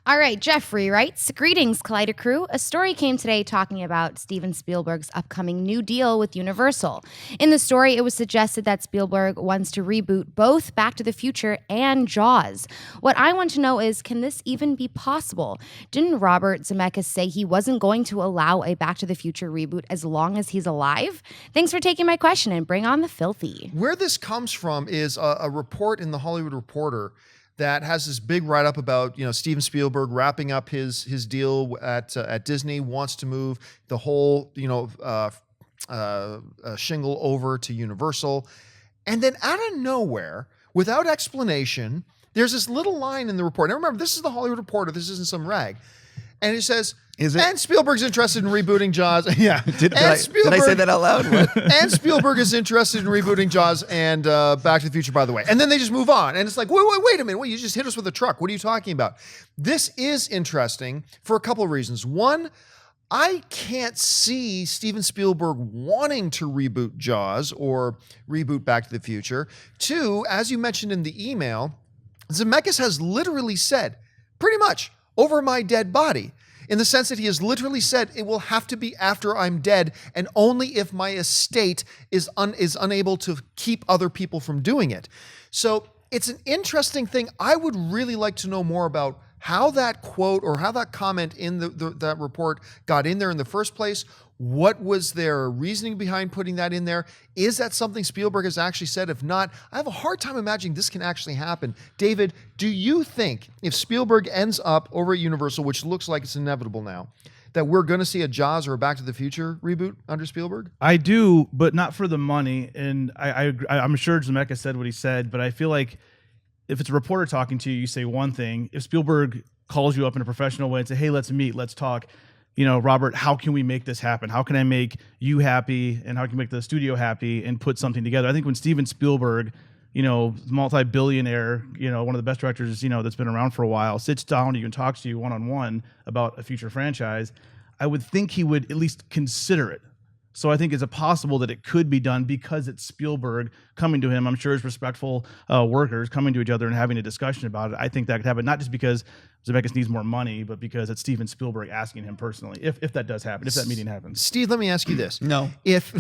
All right, Jeffrey writes, greetings, Collider crew. A story came today talking about Steven Spielberg's upcoming new deal with Universal. In the story, it was suggested that Spielberg wants to reboot both Back to the Future and Jaws. What I want to know is, can this even be possible? Didn't Robert Zemeckis say he wasn't going to allow a Back to the Future reboot as long as he's alive? Thanks for taking my question, and bring on the filthy. Where this comes from is a report in the Hollywood Reporter that has this big write-up about, Steven Spielberg wrapping up his deal at Disney, wants to move the whole, shingle over to Universal. And then out of nowhere, without explanation, there's this little line in the report. Now remember, this is the Hollywood Reporter. This isn't some rag. And it says, and Spielberg's interested in rebooting Jaws. Yeah. Did I say that out loud? And Spielberg is interested in rebooting Jaws and Back to the Future, by the way. And then they just move on. And it's like, wait a minute. Wait, you just hit us with a truck. What are you talking about? This is interesting for a couple of reasons. One, I can't see Steven Spielberg wanting to reboot Jaws or reboot Back to the Future. Two, as you mentioned in the email, Zemeckis has literally said, pretty much, over my dead body, in the sense that he has literally said it will have to be after I'm dead, and only if my estate is unable to keep other people from doing it. So it's an interesting thing. I would really like to know more about how that quote or how that comment in that report got in there in the first place. What was their reasoning behind putting that in there? Is that something Spielberg has actually said? If not, I have a hard time imagining this can actually happen. David, do you think if Spielberg ends up over at Universal, which looks like it's inevitable now, that we're going to see a Jaws or a Back to the Future reboot under Spielberg? I do, but not for the money. And I'm sure Zemeckis said what he said, but I feel like if it's a reporter talking to you, you say one thing. If Spielberg calls you up in a professional way and say, hey, let's meet, let's talk, Robert, how can we make this happen? How can I make you happy, and how can we make the studio happy and put something together? I think when Steven Spielberg, multi-billionaire, one of the best directors, that's been around for a while, sits down to you and talks to you one-on-one about a future franchise, I would think he would at least consider it. So I think it's possible that it could be done because it's Spielberg coming to him. I'm sure his respectful workers coming to each other and having a discussion about it. I think that could happen, not just because Zemeckis needs more money, but because it's Steven Spielberg asking him personally, if that does happen, if that meeting happens. Steve, let me ask you this. No. It's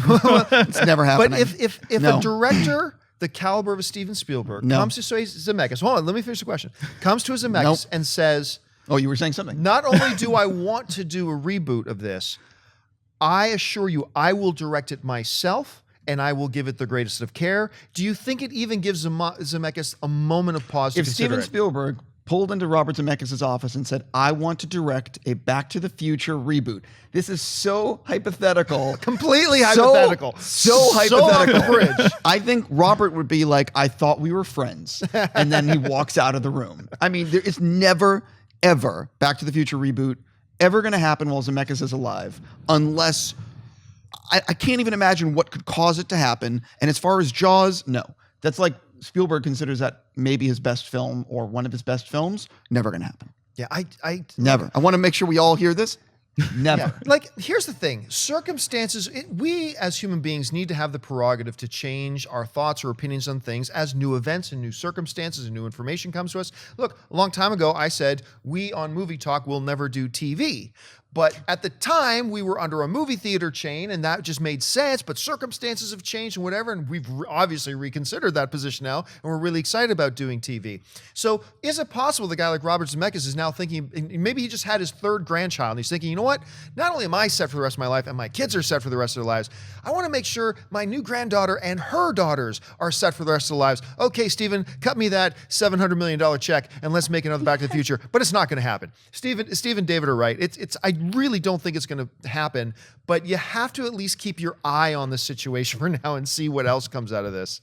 never happening. But if a director the caliber of a Steven Spielberg comes to Zemeckis, hold on, let me finish the question, comes to a Zemeckis and says, oh, you were saying something. Not only do I want to do a reboot of this, I assure you, I will direct it myself, and I will give it the greatest of care. Do you think it even gives Zemeckis a moment of pause to consider Steven Spielberg pulled into Robert Zemeckis' office and said, I want to direct a Back to the Future reboot. This is so hypothetical. Completely hypothetical. So hypothetical. Off the bridge. I think Robert would be like, I thought we were friends. And then he walks out of the room. I mean, there is never, ever Back to the Future reboot ever going to happen while Zemeckis is alive, unless I can't even imagine what could cause it to happen. And as far as Jaws, no. That's like Spielberg considers that maybe his best film or one of his best films. Never going to happen. Yeah, I never. I want to make sure we all hear this. Never. Yeah. Like, here's the thing. Circumstances, we as human beings need to have the prerogative to change our thoughts or opinions on things as new events and new circumstances and new information comes to us. Look, a long time ago, I said, we on Movie Talk will never do TV. But at the time, we were under a movie theater chain, and that just made sense. But circumstances have changed and whatever, and we've obviously reconsidered that position now, and we're really excited about doing TV. So is it possible the guy like Robert Zemeckis is now thinking, maybe he just had his third grandchild, and he's thinking, you know what? Not only am I set for the rest of my life, and my kids are set for the rest of their lives, I want to make sure my new granddaughter and her daughters are set for the rest of their lives. Okay, Steven, cut me that $700 million check, and let's make another Back to the Future. But it's not going to happen. Steve and David are right. I really don't think it's going to happen, but you have to at least keep your eye on the situation for now and see what else comes out of this.